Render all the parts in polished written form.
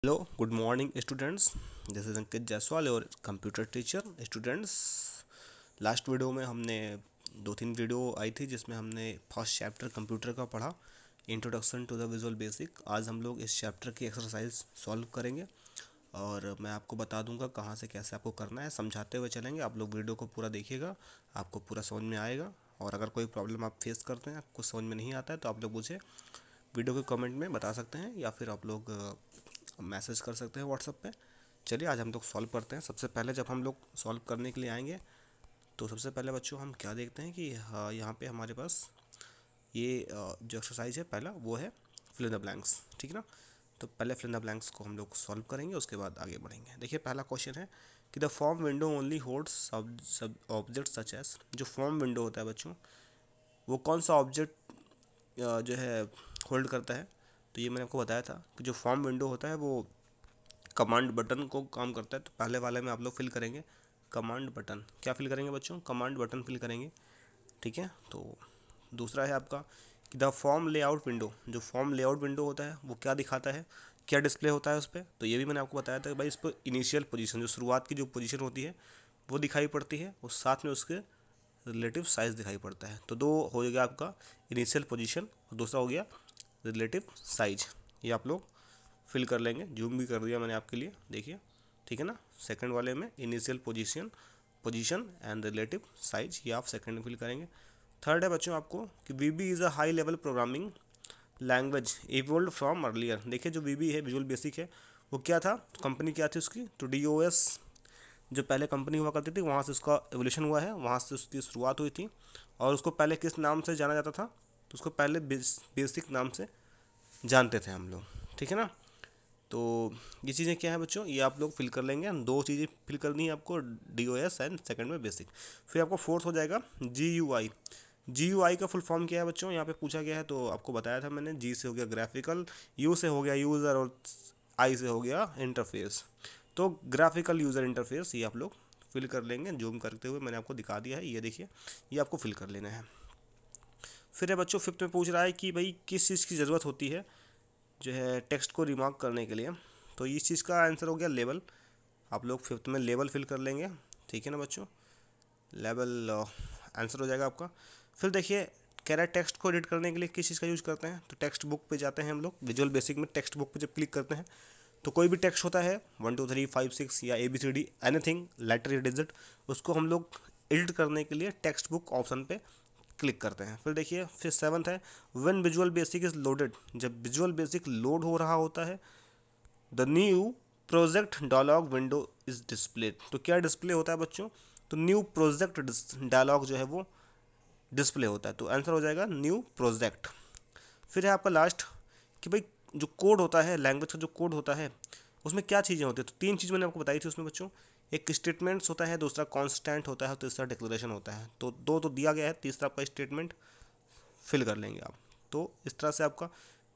Hello good morning students. This is Ankit Jaiswal और computer teacher. Students, last video में हमने दो तीन वीडियो आई थी जिसमें हमने फर्स्ट चैप्टर कंप्यूटर का पढ़ा, introduction to the visual basic. आज हम लोग इस चैप्टर की एक्सरसाइज सॉल्व करेंगे और मैं आपको बता दूंगा कहाँ से कैसे आपको करना है, समझाते हुए चलेंगे। आप लोग वीडियो को पूरा देखिएगा, आपको पूरा समझ में आएगा। और अगर कोई प्रॉब्लम आप फेस करते हैं, आपको समझ में नहीं आता है, तो आप लोग मुझे वीडियो के कमेंट में बता सकते हैं या फिर आप लोग मैसेज कर सकते हैं व्हाट्सएप पे। चलिए आज हम लोग सॉल्व करते हैं। सबसे पहले जब हम लोग सॉल्व करने के लिए आएंगे तो सबसे पहले बच्चों हम क्या देखते हैं कि यहाँ पे हमारे पास ये जो एक्सरसाइज है पहला वो है फिल इन द ब्लैंक्स, ठीक है ना। तो पहले फिल इन द ब्लैंक्स को हम लोग सॉल्व करेंगे, उसके बाद आगे बढ़ेंगे। देखिए पहला क्वेश्चन है कि the form window only holds सब ऑब्जेक्ट सच एज। जो फॉर्म विंडो होता है बच्चों, वो कौन सा ऑब्जेक्ट जो है होल्ड करता है। तो ये मैंने आपको बताया था कि जो फॉर्म विंडो होता है वो कमांड बटन को काम करता है। तो पहले वाले में आप लोग फिल करेंगे कमांड बटन। क्या फिल करेंगे बच्चों? कमांड बटन फिल करेंगे, ठीक है। तो दूसरा है आपका कि द फॉर्म लेआउट विंडो। जो फॉर्म लेआउट विंडो होता है वो क्या दिखाता है, क्या डिस्प्ले होता है उस पर। तो ये भी मैंने आपको बताया था कि भाई इस पर इनिशियल पोजीशन, जो शुरुआत की जो पोजीशन होती है वो दिखाई पड़ती है और साथ में उसके रिलेटिव साइज़ दिखाई पड़ता है। तो दो हो गया आपका, इनिशियल पोजीशन और दूसरा हो गया रिलेटिव साइज। ये आप लोग फिल कर लेंगे, जूम भी कर दिया मैंने आपके लिए, देखिए, ठीक है ना। सेकंड वाले में initial position and relative size, ये आप सेकंड में फिल करेंगे। थर्ड है बच्चों आपको कि VB is a high level programming language evolve from earlier. देखिए जो वीबी है, विजुअल बेसिक है, वो क्या था, कंपनी क्या थी उसकी, तो डीओएस जो पहले कंपनी हुआ करती थी वहाँ से उसका एवोल्यूशन हुआ है, वहाँ से उसकी शुरुआत हुई थी। और उसको पहले किस नाम से जाना जाता था, तो उसको पहले बेसिक नाम से जानते थे हम लोग, ठीक है ना। तो ये चीज़ें क्या है बच्चों, ये आप लोग फिल कर लेंगे। दो चीज़ें फिल करनी है आपको, D O S and second में बेसिक। फिर आपको फोर्थ हो जाएगा जी यू आई। जी यू आई का फुल फॉर्म क्या है बच्चों, यहाँ पे पूछा गया है। तो आपको बताया था मैंने, जी से हो गया ग्राफिकल, यू से हो गया यूज़र और आई से हो गया इंटरफेस। तो ग्राफिकल यूज़र इंटरफेस ये आप लोग फिल कर लेंगे, जूम करते हुए मैंने आपको दिखा दिया है, ये देखिए, ये आपको फिल कर लेना है। फिर है बच्चों फिफ्थ में पूछ रहा है कि भाई किस चीज़ की ज़रूरत होती है जो है टेक्स्ट को रिमार्क करने के लिए। तो इस चीज़ का आंसर हो गया लेवल। आप लोग फिफ्थ में लेवल फिल कर लेंगे, ठीक है ना बच्चों। लेवल आंसर हो जाएगा आपका। फिर देखिए कह रहा है टेक्स्ट को एडिट करने के लिए किस चीज़ का यूज़ करते हैं। तो टेक्स्ट बुक पे जाते हैं हम लोग, विजुअल बेसिक में टेक्स्ट बुक पे जब क्लिक करते हैं तो कोई भी टेक्स्ट होता है 1 2 3 5 6 या ABCD एनीथिंग लेटर या डिजिट, उसको हम लोग एडिट करने के लिए टेक्स्ट बुक ऑप्शन पे क्लिक करते हैं। फिर देखिए फिर सेवन्थ है when visual basic is loaded. जब विजुअल बेसिक लोड हो रहा होता है, the new project dialog window is displayed. तो क्या डिस्प्ले होता है बच्चों, तो न्यू प्रोजेक्ट डायलॉग जो है वो डिस्प्ले होता है। तो आंसर हो जाएगा न्यू प्रोजेक्ट। फिर है आपका लास्ट कि भाई जो कोड होता है, लैंग्वेज का जो कोड होता है, उसमें क्या चीज़ें होती है। तो तीन चीज़ मैंने आपको बताई थी उसमें बच्चों, एक स्टेटमेंट्स होता है, दूसरा कॉन्स्टेंट होता है, तीसरा डिक्लेरेशन होता है। तो दो तो दिया गया है, तीसरा आपका स्टेटमेंट फिल कर लेंगे आप। तो इस तरह से आपका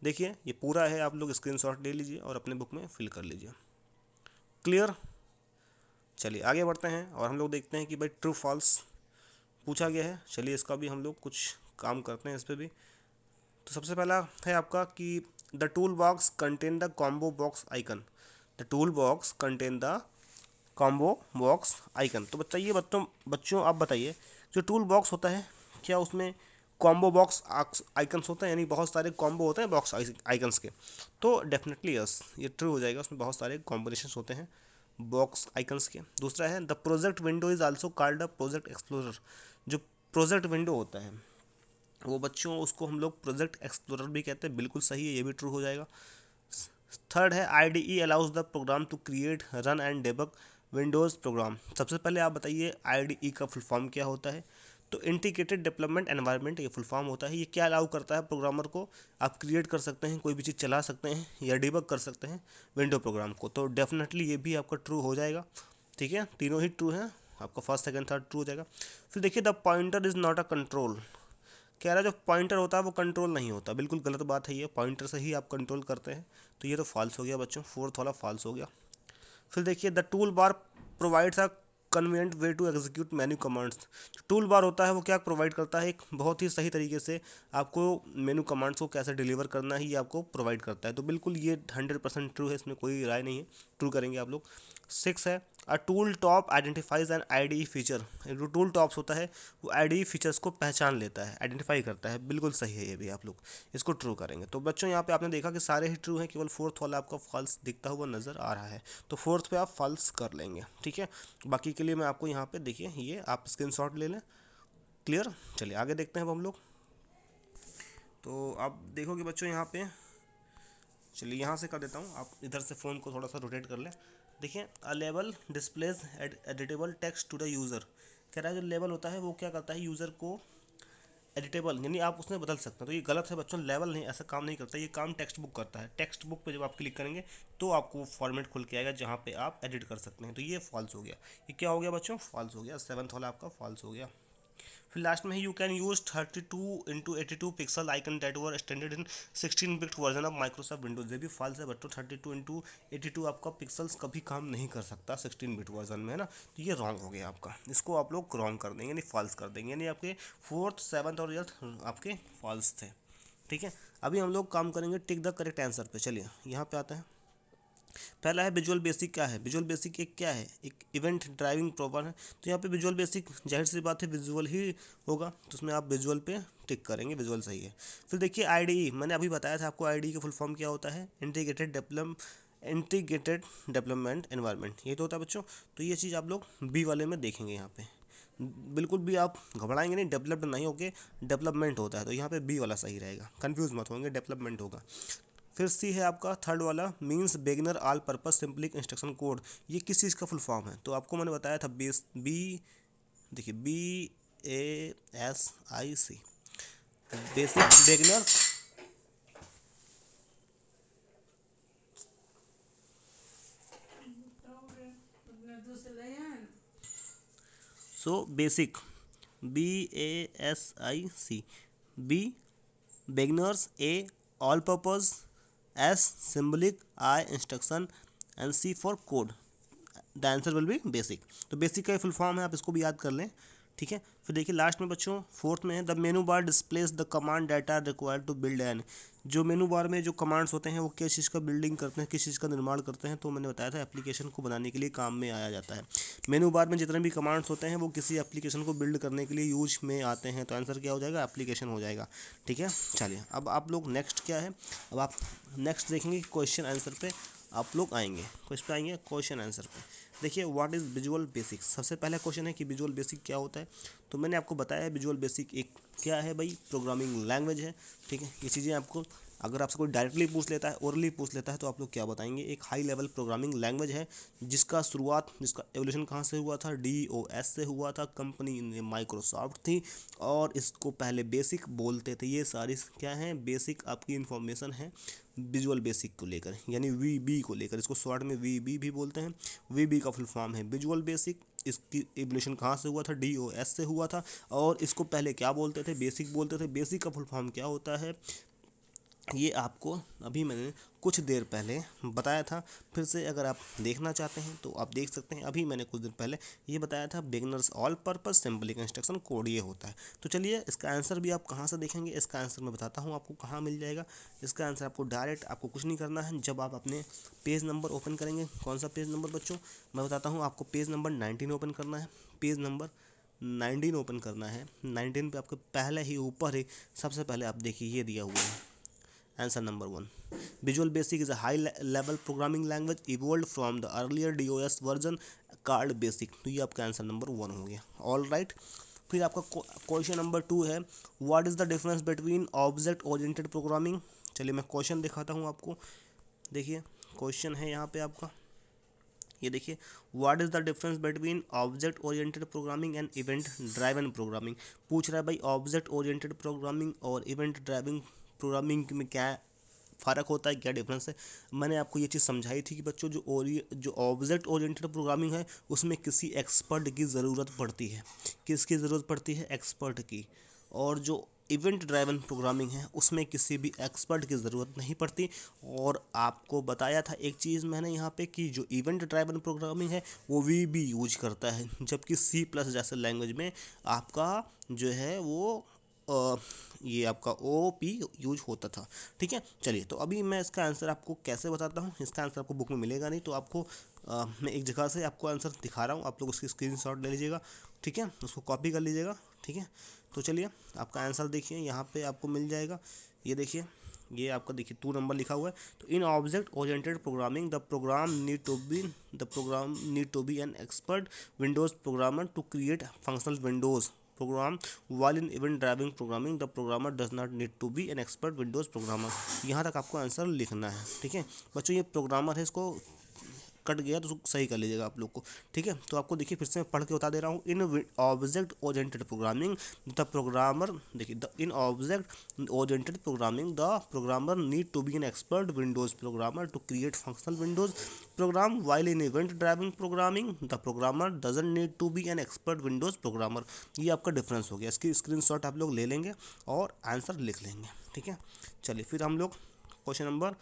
देखिए ये पूरा है, आप लोग स्क्रीनशॉट ले लीजिए और अपने बुक में फिल कर लीजिए। क्लियर। चलिए आगे बढ़ते हैं और हम लोग देखते हैं कि भाई ट्रू फॉल्स पूछा गया है। चलिए इसका भी हम लोग कुछ काम करते हैं इस पर भी। तो सबसे पहला है आपका कि the tool box contain the combo box icon. The tool box contain the combo box icon. तो बताइए बच्चों आप बताइए, जो टूल बॉक्स होता है क्या उसमें कॉम्बो बॉक्स आइकन्स होते हैं, यानी बहुत सारे कॉम्बो होते हैं बॉक्स आइकन्स के। तो डेफिनेटली यस, ये ट्रू हो जाएगा, उसमें बहुत सारे कॉम्बिनेशन होते हैं बॉक्स आइकन्स के। दूसरा है the project window is also called a project explorer. जो प्रोजेक्ट विंडो होता है वो बच्चों उसको हम लोग प्रोजेक्ट एक्सप्लोरर भी कहते हैं, बिल्कुल सही है, ये भी ट्रू हो जाएगा। थर्ड है IDE allows the program to create run and debug Windows program. सबसे पहले आप बताइए IDE का फुल फॉर्म क्या होता है। तो इंटीग्रेटेड डेवलपमेंट एनवायरनमेंट ये फुल फॉर्म होता है। ये क्या अलाउ करता है प्रोग्रामर को, आप क्रिएट कर सकते हैं, कोई भी चीज़ चला सकते हैं या डिबग कर सकते हैं विंडो प्रोग्राम को। तो डेफिनेटली ये भी आपका ट्रू हो जाएगा, ठीक है, तीनों ही ट्रू हैं आपका, फर्स्ट सेकंड थर्ड ट्रू हो जाएगा। फिर देखिए the pointer is not a control. कह रहा है जो पॉइंटर होता है वो कंट्रोल नहीं होता, बिल्कुल गलत बात है, ये पॉइंटर से ही आप कंट्रोल करते हैं। तो ये तो फॉल्स हो गया बच्चों, फोर्थ वाला फॉल्स हो गया। फिर देखिए the tool bar provides a convenient way to execute menu commands. Tool bar होता है वो क्या प्रोवाइड करता है, एक बहुत ही सही तरीके से आपको मेन्यू कमांड्स को कैसे डिलीवर करना है ये आपको प्रोवाइड करता है। तो बिल्कुल ये 100% ट्रू है, इसमें कोई राय नहीं है, ट्रू करेंगे आप लोग। 6 है a tool top identifies an IDE feature. जो टूल टॉप्स होता है वो आईडीई फीचर्स को पहचान लेता है, आइडेंटिफाई करता है। बिल्कुल सही है ये भी, आप लोग इसको ट्रू करेंगे। तो बच्चों यहाँ पे आपने देखा कि सारे ही ट्रू हैं, केवल फोर्थ वाला आपका फॉल्स दिखता हुआ नजर आ रहा है, तो फोर्थ पे आप फॉल्स कर लेंगे, ठीक है। बाकी के लिए मैं आपको यहाँ पे देखिए ये आप स्क्रीनशॉट ले लें, क्लियर। चलिए आगे देखते हैं अब हम लोग। तो आप देखोगे बच्चों यहाँ पे, चलिए यहाँ से कर देता हूँ, आप इधर से फ़ोन को थोड़ा सा रोटेट कर लें। देखिए a label displays editable text to the user. कह रहा है जो लेबल होता है वो क्या करता है, यूज़र को एडिटेबल यानी आप उसमें बदल सकते हैं। तो ये गलत है बच्चों, लेवल नहीं, ऐसा काम नहीं करता, ये काम टेक्स्ट बुक करता है। टेक्स्ट बुक पे जब आप क्लिक करेंगे तो आपको फॉर्मेट खुल के आएगा जहाँ पे आप एडिट कर सकते हैं। तो ये फॉल्स हो गया, ये क्या हो गया बच्चों, फॉल्स हो गया। 7th वाला आपका फॉल्स हो गया। फिर लास्ट में you can use 32x82 pixel icon that were standard in 16-bit version of Microsoft Windows. ये भी फॉल्स है बच्चों, 32x82 आपका पिक्सल्स कभी काम नहीं कर सकता 16-bit वर्जन में, है ना। तो ये रॉन्ग हो गया आपका, इसको आप लोग रॉन्ग कर देंगे, यानी फॉल्स कर देंगे, यानी आपके 4th 7th और 8th आपके फॉल्स थे, ठीक है। अभी हम लोग काम करेंगे टिक द करेक्ट आंसर पे। चलिए यहाँ पे आते हैं। पहला है विजुअल बेसिक। क्या है विजुअल बेसिक, एक क्या है, एक इवेंट ड्राइविंग प्रॉपर है। तो यहाँ पे विजुअल बेसिक जाहिर सी बात है विजुअल ही होगा, तो उसमें आप विजुअल पे टिक करेंगे, विजुअल सही है। फिर देखिए आईडीई, मैंने अभी बताया था आपको आईडीई का फुल फॉर्म क्या होता है, इंटीग्रेटेड डेवलपमेंट एनवायरनमेंट, ये तो होता है बच्चों। तो ये चीज़ आप लोग बी वाले में देखेंगे यहाँ पे, बिल्कुल भी आप घबराएंगे नहीं, डेवलप्ड नहीं होके डेवलपमेंट होता है, तो यहाँ पे बी वाला सही रहेगा, कंफ्यूज मत होंगे, डेवलपमेंट होगा। फिर सी है आपका थर्ड वाला, means beginner all purpose symbolic instruction code. ये किस चीज़ का फुल फॉर्म है, तो आपको मैंने बताया था देखिए BASIC, basic beginner. So basic BASIC, B beginners, A all purpose, S symbolic, I instruction and C for code. The answer will be basic. तो बेसिक का फुल फॉर्म है, आप इसको भी याद कर लें, ठीक है। फिर देखिए लास्ट में बच्चों फोर्थ में है the menu bar displays the command data required to build an. जो मेनू बार में जो कमांड्स होते हैं वो किस चीज़ का बिल्डिंग करते हैं, किस चीज़ का निर्माण करते हैं, तो मैंने बताया था एप्लीकेशन को बनाने के लिए काम में आया जाता है। मेनू बार में जितने भी कमांड्स होते हैं वो किसी एप्लीकेशन को बिल्ड करने के लिए यूज में आते हैं, तो आंसर क्या हो जाएगा, एप्लीकेशन हो जाएगा, ठीक है। चलिए अब आप लोग नेक्स्ट क्या है, अब आप नेक्स्ट देखेंगे क्वेश्चन आंसर पे आप लोग आएंगे, किस पे आएंगे, क्वेश्चन आंसर पे। देखिए व्हाट इज़ विजुअल बेसिक, सबसे पहला क्वेश्चन है कि विजुअल बेसिक क्या होता है। तो मैंने आपको बताया है विजुअल बेसिक एक क्या है भाई, प्रोग्रामिंग लैंग्वेज है, ठीक है। ये चीज़ें आपको अगर आपसे कोई डायरेक्टली पूछ लेता है, ओरली पूछ लेता है, तो आप लोग क्या बताएंगे, एक हाई लेवल प्रोग्रामिंग लैंग्वेज है जिसका एवोल्यूशन कहाँ से हुआ था, DOS से हुआ था, कंपनी माइक्रोसॉफ्ट थी, और इसको पहले बेसिक बोलते थे। ये सारी क्या है, बेसिक आपकी इन्फॉर्मेशन है विजुअल बेसिक को लेकर, यानी VB को लेकर, इसको शॉर्ट में VB भी बोलते हैं। VB का फुल फॉर्म है विजुअल बेसिक। इसकी एवोल्यूशन कहाँ से हुआ था, DOS से हुआ था, और इसको पहले क्या बोलते थे, बेसिक बोलते थे। बेसिक का फुल फॉर्म क्या होता है, ये आपको अभी मैंने कुछ देर पहले बताया था। फिर से अगर आप देखना चाहते हैं तो आप देख सकते हैं, अभी मैंने कुछ दिन पहले ये बताया था, beginners all purpose symbolic instruction code ये होता है। तो चलिए इसका आंसर भी आप कहाँ से देखेंगे, इसका आंसर मैं बताता हूँ आपको कहाँ मिल जाएगा। इसका आंसर आपको डायरेक्ट, आपको कुछ नहीं करना है, जब आप अपने पेज नंबर ओपन करेंगे, कौन सा पेज नंबर बच्चों, मैं बताता हूँ आपको, पेज नंबर 19 ओपन करना है, पेज नंबर 19 ओपन करना है। 19 पे आपको पहले ही ऊपर ही सबसे पहले आप देखिए ये दिया हुआ है, answer number 1, visual basic is a high level programming language evolve from the earlier DOS version called basic. तो ये आपका आंसर नंबर 1 हो गया, ऑल राइट। फिर आपका क्वेश्चन नंबर 2 है, what is the difference between object oriented programming. चलिए मैं क्वेश्चन दिखाता हूँ आपको, देखिए क्वेश्चन है यहाँ पे आपका, ये देखिए, what is the difference between object oriented programming and event driven programming. पूछ रहा है भाई ऑब्जेक्ट ओरिएंटेड प्रोग्रामिंग और इवेंट ड्राइविंग प्रोग्रामिंग में क्या फ़र्क होता है, क्या डिफरेंस है। मैंने आपको ये चीज़ समझाई थी कि बच्चों जो ऑब्जेक्ट ओरिएंटेड प्रोग्रामिंग है उसमें किसी एक्सपर्ट की ज़रूरत पड़ती है, किसकी ज़रूरत पड़ती है, एक्सपर्ट की। और जो इवेंट ड्राइवन प्रोग्रामिंग है उसमें किसी भी एक्सपर्ट की ज़रूरत नहीं पड़ती। और आपको बताया था एक चीज़ मैंने यहाँ पे कि जो इवेंट ड्राइवन प्रोग्रामिंग है वो VB यूज करता है, जबकि C+ जैसे लैंग्वेज में आपका जो है वो ये आपका OP यूज होता था। ठीक है, चलिए तो अभी मैं इसका आंसर आपको कैसे बताता हूँ। इसका आंसर आपको बुक में मिलेगा नहीं, तो आपको मैं एक जगह से आपको आंसर दिखा रहा हूँ, आप लोग उसकी स्क्रीनशॉट ले लीजिएगा। ठीक है, उसको कॉपी कर लीजिएगा। ठीक है, तो चलिए आपका आंसर देखिए यहाँ पे आपको मिल जाएगा। ये देखिए, ये आपका देखिए 2 नंबर लिखा हुआ है। तो in object oriented programming the program need to be an expert Windows programmer to create functional Windows program, while in event driving programming the programmer does not need to be an expert windows programmer। यहाँ तक आपको answer लिखना है। ठीक है बच्चों, ये programmer है, इसको कट गया तो सही कर लीजिएगा आप लोग को। ठीक है, तो आपको देखिए फिर से मैं पढ़ के बता दे रहा हूँ। In object oriented programming the programmer, देखिए in object oriented programming the programmer need to be an expert Windows programmer to create functional Windows program, while in event driving programming the programmer doesn't need to be an expert Windows programmer. ये आपका difference हो गया, इसकी screenshot आप लोग ले लेंगे और आंसर लिख लेंगे। ठीक है, चलिए फिर हम लोग क्वेश्चन नंबर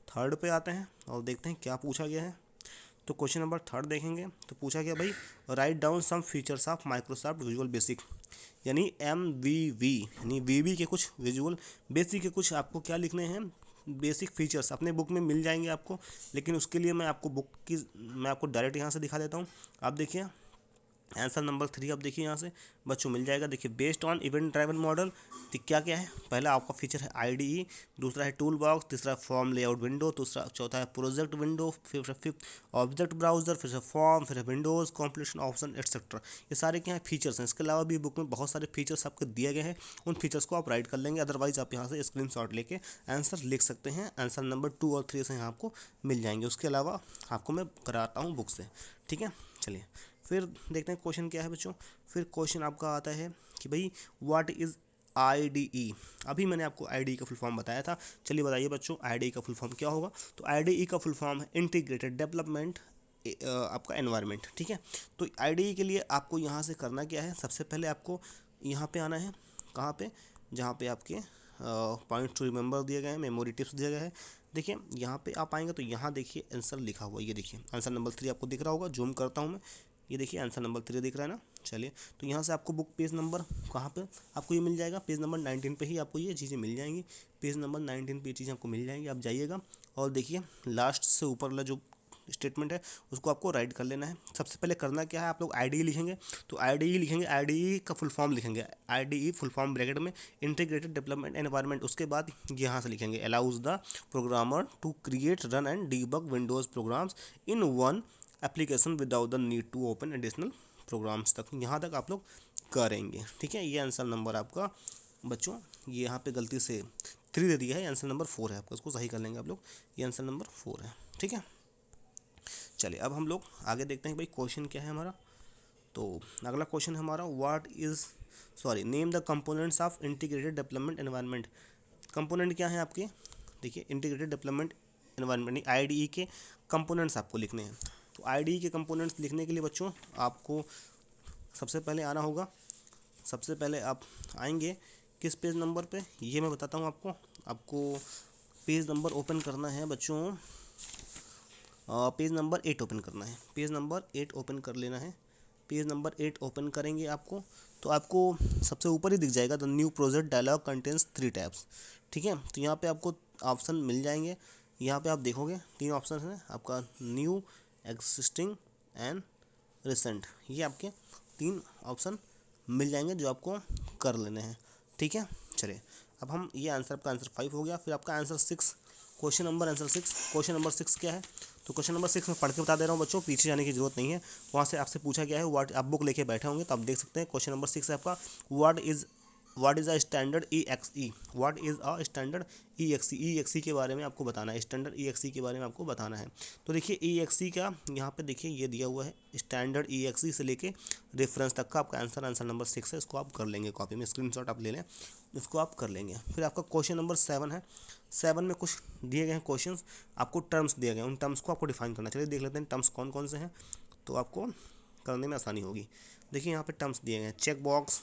3 पे आते हैं और देखते हैं क्या पूछा गया है। तो क्वेश्चन नंबर 3 देखेंगे तो पूछा गया भाई, write down some features of Microsoft visual basic, यानी MVV, यानी VB के कुछ विजुअल बेसिक के कुछ आपको क्या लिखने हैं, बेसिक फीचर्स अपने बुक में मिल जाएंगे आपको। लेकिन उसके लिए मैं आपको डायरेक्ट यहाँ से दिखा देता हूँ। आप देखिए आंसर नंबर 3 आप देखिए यहाँ से बच्चों मिल जाएगा। देखिए based on event driven model, तो क्या क्या है, पहला आपका फीचर है IDE, दूसरा है टूल बॉक्स, तीसरा फॉर्म लेआउट विंडो, चौथा है project window, fifth object browser, फिर से फॉर्म, फिर विंडोज कॉम्पिलेशन ऑप्शन एटसेट्रा। ये सारे क्या है फीचर्स हैं। इसके अलावा भी बुक में बहुत सारे फीचर्स आपको दिए गए हैं, उन फीचर्स को आप राइट कर लेंगे। अदरवाइज आप यहाँ से स्क्रीनशॉट लेके आंसर लिख सकते हैं। आंसर नंबर 2 और 3 से यहाँ आपको मिल जाएंगे। उसके अलावा आपको मैं कराता हूँ बुक से। ठीक है, चलिए फिर देखते हैं क्वेश्चन क्या है बच्चों। फिर क्वेश्चन आपका आता है कि भाई व्हाट इज़ IDE। अभी मैंने आपको IDE का फुल फॉर्म बताया था। चलिए बताइए बच्चों IDE का फुल फॉर्म क्या होगा। तो IDE का फुल फॉर्म है इंटीग्रेटेड डेवलपमेंट आपका एनवायरनमेंट। ठीक है, तो IDE के लिए आपको यहाँ से करना क्या है, सबसे पहले आपको यहाँ पे आना है। कहाँ पे, जहाँ पे आपके पॉइंट्स टू रिमेंबर दिए गए हैं, मेमोरी टिप्स दिए गए हैं। देखिए यहाँ पे आप आएंगे तो यहाँ देखिए आंसर लिखा हुआ, ये देखिए आंसर नंबर 3 आपको दिख रहा होगा। जूम करता हूँ मैं, ये देखिए आंसर नंबर 3 दिख रहा है ना। चलिए तो यहाँ से आपको बुक पेज नंबर कहाँ पे आपको ये मिल जाएगा, पेज नंबर 19 पे ही आपको ये चीज़ें मिल जाएंगी। पेज नंबर 19 पे ये चीज़ें आपको मिल जाएंगी। आप जाइएगा और देखिए लास्ट से ऊपर वाला जो स्टेटमेंट है उसको आपको राइट कर लेना है। सबसे पहले करना क्या है, आप लोग IDE लिखेंगे। तो IDE लिखेंगे, IDE का फुल फॉर्म लिखेंगे, IDE फुल फॉर्म ब्रैकेट में इंटीग्रेटेड डेवलपमेंट एनवायरनमेंट। उसके बाद यहाँ से लिखेंगे allows the programmer to create run and debug Windows programs in one application without the need to open additional programs. तक यहाँ तक आप लोग करेंगे। ठीक है, ये आंसर नंबर आपका बच्चों, ये यहाँ पे गलती से 3 दे दिया है, आंसर नंबर 4 है आपका, उसको सही कर लेंगे आप लोग। ये आंसर नंबर 4 है। ठीक है, चलिए अब हम लोग आगे देखते हैं भाई क्वेश्चन क्या है हमारा। तो अगला क्वेश्चन है हमारा name the components of integrated development environment. Component क्या है आपके, देखिए इंटीग्रेटेड डेवलपमेंट एनवायरनमेंट IDE के कंपोनेंट्स आपको लिखने हैं। तो IDE के कंपोनेंट्स लिखने के लिए बच्चों आपको सबसे पहले आना होगा। सबसे पहले आप आएंगे किस पेज नंबर पे, ये मैं बताता हूँ आपको पेज नंबर ओपन करना है बच्चों। पेज नंबर 8 ओपन करना है, पेज नंबर 8 ओपन कर लेना है। पेज नंबर 8 ओपन करेंगे आपको तो आपको सबसे ऊपर ही दिख जाएगा the new project dialog contains 3 tabs. ठीक है, तो यहाँ पे आपको ऑप्शन मिल जाएंगे। यहाँ पे आप देखोगे 3 ऑप्शन हैं आपका, न्यू, एग्जिस्टिंग एंड रिसेंट। ये आपके 3 ऑप्शन मिल जाएंगे जो आपको कर लेने हैं। ठीक है, चलिए अब हम ये आपका आंसर 5 हो गया। फिर आपका आंसर 6, क्वेश्चन नंबर 6 क्या है। तो क्वेश्चन नंबर 6 में पढ़ के बता दे रहा हूँ बच्चों, पीछे जाने की जरूरत नहीं है। वहाँ से आपसे पूछा गया है, आप बुक लेके बैठे होंगे तो आप देख सकते हैं। क्वेश्चन नंबर 6 है आपका, what is a standard EXE। What is a standard EXE। EXE के बारे में आपको बताना है, स्टैंडर्ड EXE के बारे में आपको बताना है। तो देखिए EXE का यहाँ पे देखिए ये दिया हुआ है, स्टैंडर्ड EXE से लेके रेफरेंस तक का आपका आंसर नंबर 6 है। इसको आप कर लेंगे, कॉपी में स्क्रीनशॉट आप ले लें, इसको आप कर लेंगे। फिर आपका क्वेश्चन नंबर 7 है। 7 में कुछ दिए गए हैं क्वेश्चंस, आपको टर्म्स दिए गए हैं, उन टर्म्स को आपको डिफाइन करना। चलिए देख लेते हैं टर्म्स कौन कौन से हैं, तो आपको करने में आसानी होगी। देखिए यहाँ पे टर्म्स दिए गए हैं, check box,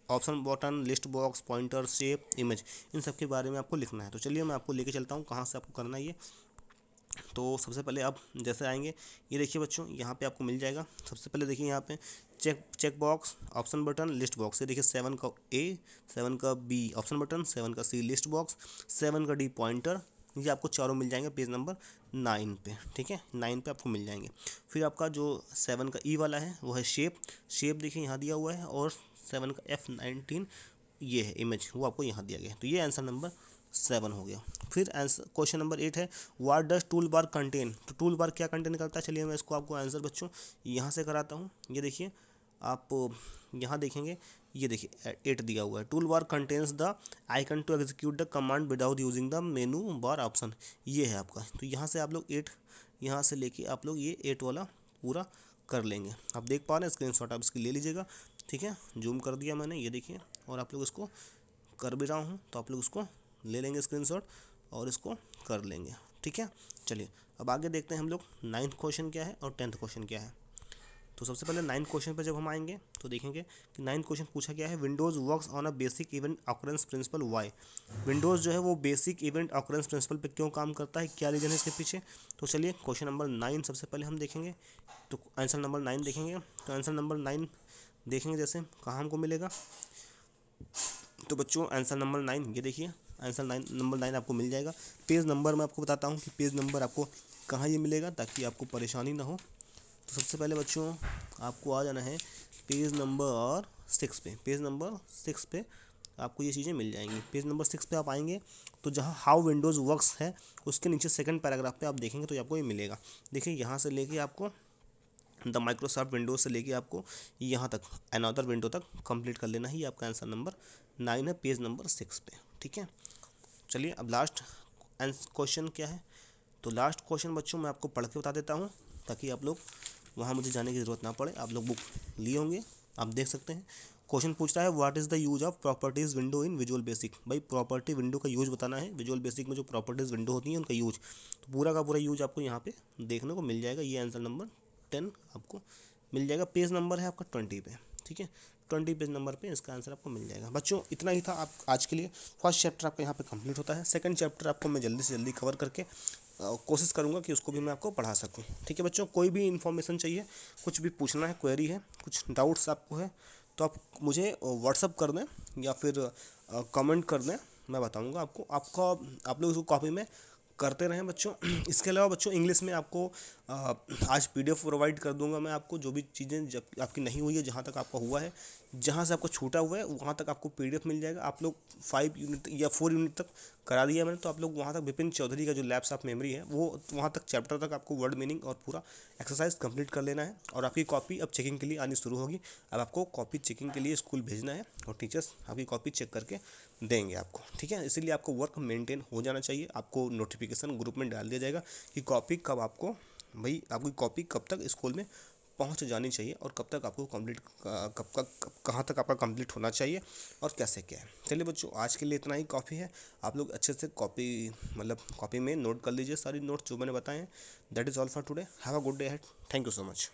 option button, list box, pointer, shape, image, इन सब के बारे में आपको लिखना है। तो चलिए मैं आपको लेके चलता हूँ कहाँ से आपको करना है ये। तो सबसे पहले आप जैसे आएंगे, ये देखिए बच्चों यहाँ पे आपको मिल जाएगा। सबसे पहले देखिए यहाँ पे check box, option button, list box. ये देखिए 7 का ए, 7 का बी ऑप्शन बटन, 7 का सी लिस्ट बॉक्स, 7 का डी पॉइंटर। ये आपको चारों मिल जाएंगे पेज नंबर 9 पे, ठीक है, 9 पे आपको मिल जाएंगे। फिर आपका जो 7 का ई वाला है वो है शेप। शेप देखिए यहाँ दिया हुआ है, और 7 का F19 ये है इमेज, वो आपको यहाँ दिया गया है। तो ये आंसर नंबर 7 हो गया। फिर आंसर क्वेश्चन नंबर 8 है, what does tool bar contain. तो टूल बार क्या कंटेन करता है, चलिए मैं इसको आपको आंसर बच्चों यहाँ से कराता हूँ। ये देखिए आप यहाँ देखेंगे, ये देखिए 8 दिया हुआ है, tool bar contains the icon to execute the command without using the menu bar option. ये है आपका। तो यहाँ से आप लोग 8 यहाँ से लेके आप लोग ये 8 वाला पूरा कर लेंगे। आप देख पा रहे हैं, स्क्रीनशॉट आप इसकी ले लीजिएगा, ठीक है, जूम कर दिया मैंने, ये देखिए, और आप लोग इसको कर भी रहा हूँ, तो आप लोग उसको ले लेंगे स्क्रीनशॉट और इसको कर लेंगे, ठीक है। चलिए अब आगे देखते हैं हम लोग 9th क्वेश्चन क्या है और 10th क्वेश्चन क्या है। तो सबसे पहले 9th क्वेश्चन पर जब हम आएंगे तो देखेंगे कि 9th क्वेश्चन पूछा गया है, Windows works on a basic event occurrence principle why. Windows जो है वो बेसिक इवेंट ऑकरेंस प्रिंसिपल पे क्यों काम करता है, क्या रीजन है इसके पीछे। तो चलिए क्वेश्चन नंबर 9 सबसे पहले हम देखेंगे। तो आंसर नंबर 9 देखेंगे। तो आंसर नंबर 9 देखेंगे जैसे कहाँ हमको मिलेगा। तो बच्चों आंसर नंबर 9 ये देखिए, आंसर नंबर 9 आपको मिल जाएगा। पेज नंबर मैं आपको बताता हूँ कि पेज नंबर आपको कहाँ ये मिलेगा, ताकि आपको परेशानी ना हो। तो सबसे पहले बच्चों आपको आ जाना है पेज नंबर 6 पे। पेज नंबर 6 पे आपको ये चीज़ें मिल जाएंगी। पेज नंबर 6 पे आप आएंगे तो जहाँ हाउ विंडोज़ वर्क्स है उसके नीचे सेकंड पैराग्राफ पे आप देखेंगे तो आपको ये मिलेगा। देखिए यहाँ से लेके आपको द माइक्रोसॉफ्ट विंडोज़ से लेके आपको यहाँ तक अनदर विंडो तक कंप्लीट कर लेना ही आपका आंसर नंबर 9 है, पेज नंबर 6 पे, ठीक है। चलिए अब लास्ट क्वेश्चन क्या है। तो लास्ट क्वेश्चन बच्चों मैं आपको पढ़ के बता देता हूँ, ताकि आप लोग वहाँ मुझे जाने की ज़रूरत ना पड़े। आप लोग बुक लिए होंगे, आप देख सकते हैं। क्वेश्चन पूछ रहा है, what is the use of properties window in visual basic. भाई प्रॉपर्टी विंडो का यूज बताना है। विजुअल बेसिक में जो प्रॉपर्टीज़ विंडो होती हैं उनका यूज, तो पूरा का पूरा यूज आपको यहाँ पे देखने को मिल जाएगा। ये आंसर नंबर 10 आपको मिल जाएगा। पेज नंबर है आपका 20 पे, ठीक है, 20 पेज नंबर पे इसका आंसर आपको मिल जाएगा। बच्चों इतना ही था आप आज के लिए। फर्स्ट चैप्टर आपका यहाँ पे कंप्लीट होता है। सेकंड चैप्टर आपको मैं जल्दी से जल्दी कवर करके कोशिश करूँगा कि उसको भी मैं आपको पढ़ा सकूँ, ठीक है बच्चों। कोई भी इन्फॉर्मेशन चाहिए, कुछ भी पूछना है, क्वेरी है, कुछ डाउट्स आपको है, तो आप मुझे व्हाट्सअप कर दें या फिर कमेंट कर दें, मैं बताऊँगा आपको। आप लोग उसको कॉपी में करते रहें बच्चों। इसके अलावा बच्चों इंग्लिश में आपको आज PDF प्रोवाइड कर दूंगा मैं आपको। जो भी चीज़ें जब आपकी नहीं हुई है, जहाँ तक आपका हुआ है, जहाँ से आपको छूटा हुआ है, वहाँ तक आपको PDF मिल जाएगा। आप लोग 5 यूनिट या 4 यूनिट तक करा दिया मैंने, तो आप लोग वहाँ तक विपिन चौधरी का जो लैब्स ऑफ मेमोरी है वो वहाँ तक चैप्टर तक आपको वर्ड मीनिंग और पूरा एक्सरसाइज कंप्लीट कर लेना है। और आपकी कॉपी अब चेकिंग के लिए आनी शुरू होगी। अब आपको कॉपी चेकिंग के लिए स्कूल भेजना है और टीचर्स आपकी कॉपी चेक करके देंगे आपको, ठीक है। इसीलिए आपको वर्क मेंटेन हो जाना चाहिए। आपको नोटिफिकेशन ग्रुप में डाल दिया जाएगा कि कॉपी कब आपको, भाई आपकी कॉपी कब तक स्कूल में पहुंच जानी चाहिए और कब तक आपको कंप्लीट, कहाँ तक आपका कंप्लीट होना चाहिए और कैसे क्या है। चलिए बच्चों आज के लिए इतना ही काफ़ी है। आप लोग अच्छे से कॉपी में नोट कर लीजिए सारी नोट्स जो मैंने बताए हैं। That is all for today. Have a good day ahead. Thank you so much.